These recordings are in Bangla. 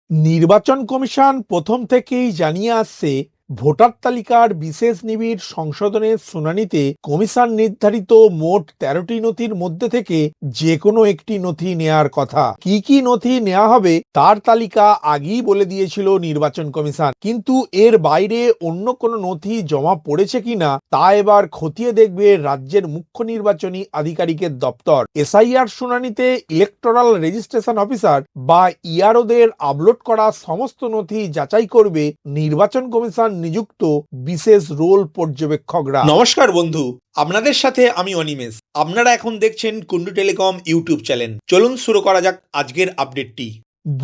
নির্বাচন কমিশন প্রথম থেকেই জানিয়ে আসছে, ভোটার তালিকার বিশেষ নিবিড় সংশোধনের শুনানিতে কমিশন নির্ধারিত মোট ১৩টি নথির মধ্যে থেকে যে কোনো একটি নথি নেয়ার কথা। কি কি নথি নেওয়া হবে তার তালিকা আগেই বলে দিয়েছিল নির্বাচন কমিশন, কিন্তু এর বাইরে অন্য কোনো নথি জমা পড়েছে কিনা তা এবার খতিয়ে দেখবে রাজ্যের মুখ্য নির্বাচনী আধিকারিকের দপ্তর। এসআইআর শুনানিতে ইলেকটোরাল রেজিস্ট্রেশন অফিসার বা ইআরওদের আপলোড করা সমস্ত নথি যাচাই করবে নির্বাচন কমিশন নিযুক্ত বিশেষ রোল পর্যবেক্ষকরা। নমস্কার বন্ধু, আপনাদের সাথে আমি অনিমেষ। আপনারা এখন দেখছেন কুন্ডু টেলিকম ইউটিউব চ্যানেল। চলুন শুরু করা যাক আজকের আপডেটটি।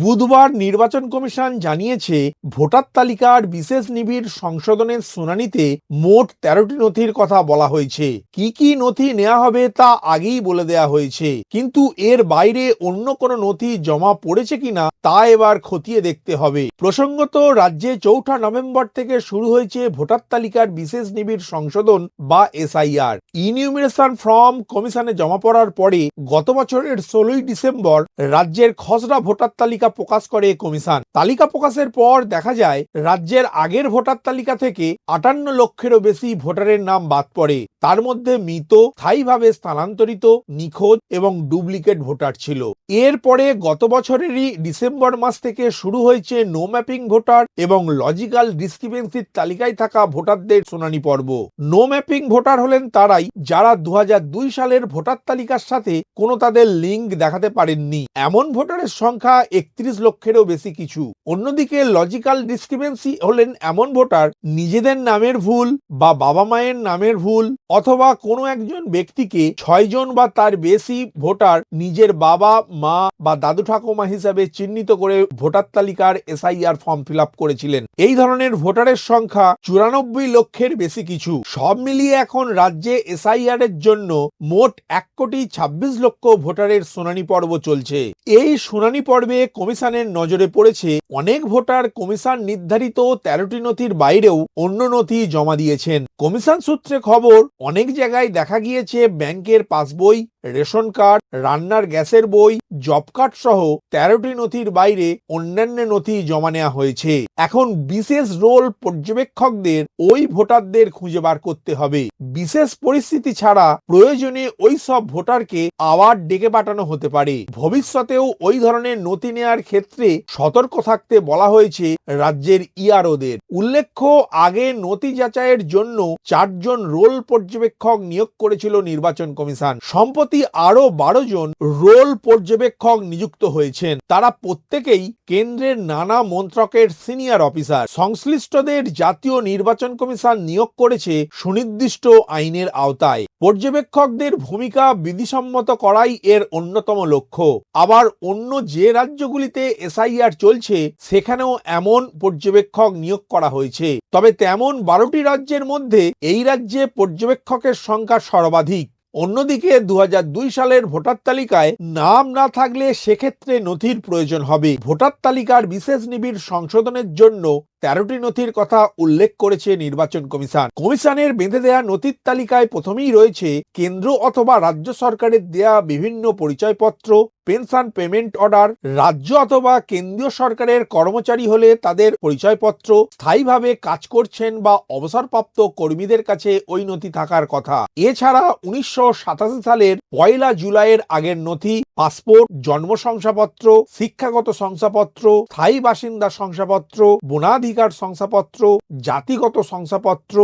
বুধবার নির্বাচন কমিশন জানিয়েছে, ভোটার তালিকার বিশেষ নিবিড় সংশোধনের শুনানিতে মোট ১৩টি নথির কথা বলা হয়েছে। কি কি নথি নেওয়া হবে তা আগেই বলে দেওয়া হয়েছে, কিন্তু এর বাইরে অন্য কোনো নথি জমা পড়েছে কিনা তা এবার খতিয়ে দেখতে হবে। প্রসঙ্গত, রাজ্যে ৪ঠা নভেম্বর থেকে শুরু হয়েছে ভোটার তালিকার বিশেষ নিবিড় সংশোধন বা এসআইআর। ইনিউমিনেশন ফর্ম কমিশনে জমা পড়ার পরে গত বছরের ১৬ই ডিসেম্বর রাজ্যের খসড়া ভোটার তালিকা প্রকাশ করে কমিশন। তালিকা প্রকাশের পর দেখা যায়, রাজ্যের আগের ভোটার তালিকা থেকে ৫৮ লক্ষেরও বেশি ভোটারের নাম বাদ পড়ে। তার মধ্যে মৃত, স্থায়ীভাবে স্থানান্তরিত, নিখোঁজ এবং ডুপ্লিকেট ভোটার ছিল। এরপরে গত বছরেরই ডিসেম্বর মাস থেকে শুরু হয়েছে নো ম্যাপিং ভোটার এবং লজিক্যাল ডিসক্রিপেন্সির তালিকায় থাকা ভোটারদের শুনানি পর্ব। নো ম্যাপিং ভোটার হলেন তারাই যারা ২০০২ সালের ভোটার তালিকার সাথে কোনো তাদের লিঙ্ক দেখাতে পারেননি। এমন ভোটারের সংখ্যা ৩১ লক্ষেরও বেশি কিছু। অন্যদিকে লজিক্যাল ডিসক্রিপেন্সি হলেন এমন ভোটার নিজেদের নামের ভুল বা বাবা মায়ের নামের ভুল, অথবা কোনো একজন ব্যক্তিকে ৬ জন বা তার বেশি ভোটার নিজের বাবা, মা বা দাদু ঠাকুমা হিসাবে চিহ্নিত করে ভোটার তালিকার এসআইআর ফর্ম ফিল আপ করেছিলেন। এই ধরনের ভোটারের সংখ্যা ৯৪ লক্ষের বেশি কিছু। সব মিলিয়ে এখন রাজ্যে এসআইআর এর জন্য মোট ১,২৬,০০,০০০ ভোটারের শুনানি পর্ব চলছে। এই শুনানি পর্বে কমিশনের নজরে পড়েছে, অনেক ভোটার কমিশন নির্ধারিত ১৩টি নথির বাইরেও অন্য নথি জমা দিয়েছেন। কমিশন সূত্রে খবর, অনেক জায়গায় দেখা গিয়েছে ব্যাংকের পাসবই, রেশন কার্ড, রান্নার গ্যাসের বই, জব কার্ড সহ ১৩টি নথির বাইরে অন্যান্য নথি জমা নেওয়া হয়েছে। এখন বিশেষ রোল পর্যবেক্ষকদের ওই ভোটারদের খুঁজে বার করতে হবে। বিশেষ পরিস্থিতি ছাড়া প্রয়োজনে ওই সব ভোটারকে আবার ডেকে পাঠানো হতে পারে। ভবিষ্যতেও ওই ধরনের নথি নেওয়ার ক্ষেত্রে সতর্ক থাকতে বলা হয়েছে রাজ্যের ইআরওদের। উল্লেখ্য, আগে নথি যাচাইয়ের জন্য ৪ জন রোল পর্যবেক্ষক নিয়োগ করেছিল নির্বাচন কমিশন। সম্প্রতি আরো ১২ জন রোল পর্যবেক্ষক নিযুক্ত হয়েছেন। তারা প্রত্যেকেই কেন্দ্রের নানা মন্ত্রকের সিনিয়র অফিসার। সংশ্লিষ্টদের জাতীয় নির্বাচন কমিশন নিয়োগ করেছে সুনির্দিষ্ট আইনের আওতায়। পর্যবেক্ষকদের ভূমিকা বিধিসম্মত করাই এর অন্যতম লক্ষ্য। আবার অন্য যে রাজ্যগুলিতে এসআইআর চলছে সেখানেও এমন পর্যবেক্ষক নিয়োগ করা হয়েছে। তবে তেমন ১২টি রাজ্যের মধ্যে এই রাজ্যে পর্যবেক্ষকের সংখ্যা সর্বাধিক। অন্যদিকে ২০০২ সালের ভোটার তালিকায় নাম না থাকলে সেক্ষেত্রে নথির প্রয়োজন হবে। ভোটার তালিকার বিশেষ নিবিড় সংশোধনের জন্য ১৩টি নথির কথা উল্লেখ করেছে নির্বাচন কমিশন। কমিশনের বেঁধে দেয়া নথির তালিকায় প্রথমেই রয়েছে কেন্দ্র অথবা রাজ্য সরকারের দেয়া বিভিন্ন পরিচয়পত্র, পেনশন পেমেন্ট অর্ডার, রাজ্য অথবা কেন্দ্রীয় সরকারের কর্মচারী হলে তাদের পরিচয়পত্র, স্থায়ীভাবে কাজ করছেন বা অবসরপ্রাপ্ত কর্মীদের কাছে ওই নথি থাকার কথা। এছাড়া ১৯৮৭ সালের ১লা জুলাইয়ের আগের নথি, পাসপোর্ট, জন্ম শংসাপত্র, শিক্ষাগত শংসাপত্র, স্থায়ী বাসিন্দা শংসাপত্র, বনাধিকার শংসাপত্র, জাতিগত শংসাপত্র,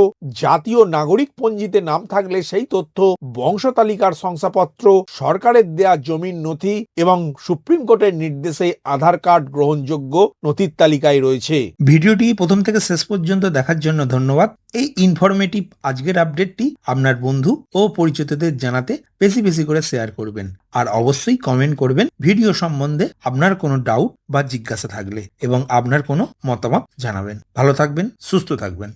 জাতীয় নাগরিক পঞ্জিতে নাম থাকলে সেই তথ্য, বংশ তালিকার শংসাপত্র, সরকারের দেয়া জমির নথি এবং সুপ্রিম কোর্টের নির্দেশে আধার কার্ড গ্রহণযোগ্য নথির তালিকায় রয়েছে। ভিডিওটি প্রথম থেকে শেষ পর্যন্ত দেখার জন্য ধন্যবাদ। এই ইনফরমেটিভ আজকের আপডেটটি আপনার বন্ধু ও পরিচিতদের জানাতে বেশি বেশি করে শেয়ার করবেন, আর অবশ্যই কমেন্ট করবেন ভিডিও সম্বন্ধে আপনার কোনো ডাউট বা জিজ্ঞাসা থাকলে, এবং আপনার কোনো মতামত জানাবেন। ভালো থাকবেন, সুস্থ থাকবেন।